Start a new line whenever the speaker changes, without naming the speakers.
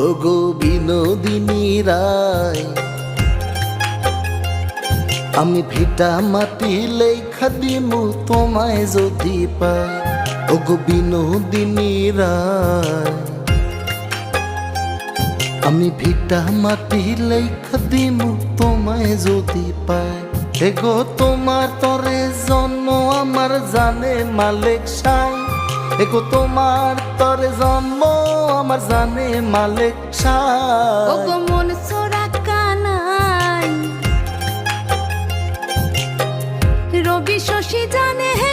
ওগো বিনোদিনী রায়, আমি ভিটা মাটি লেখা দিমু তোমায় যদি পাই। ওগো বিনোদিনী রায়, আমি ভিটা মাটি লেখা দিমু তোমায় যদি পাই। এগো তোমার তরে জন্ম আমার জানে মালিক সাই। এগো তোমার তরে জন্ম আমার জানে মালিক সাই।
ওগো মন চোরা কানাই, রবি শশী জানে হে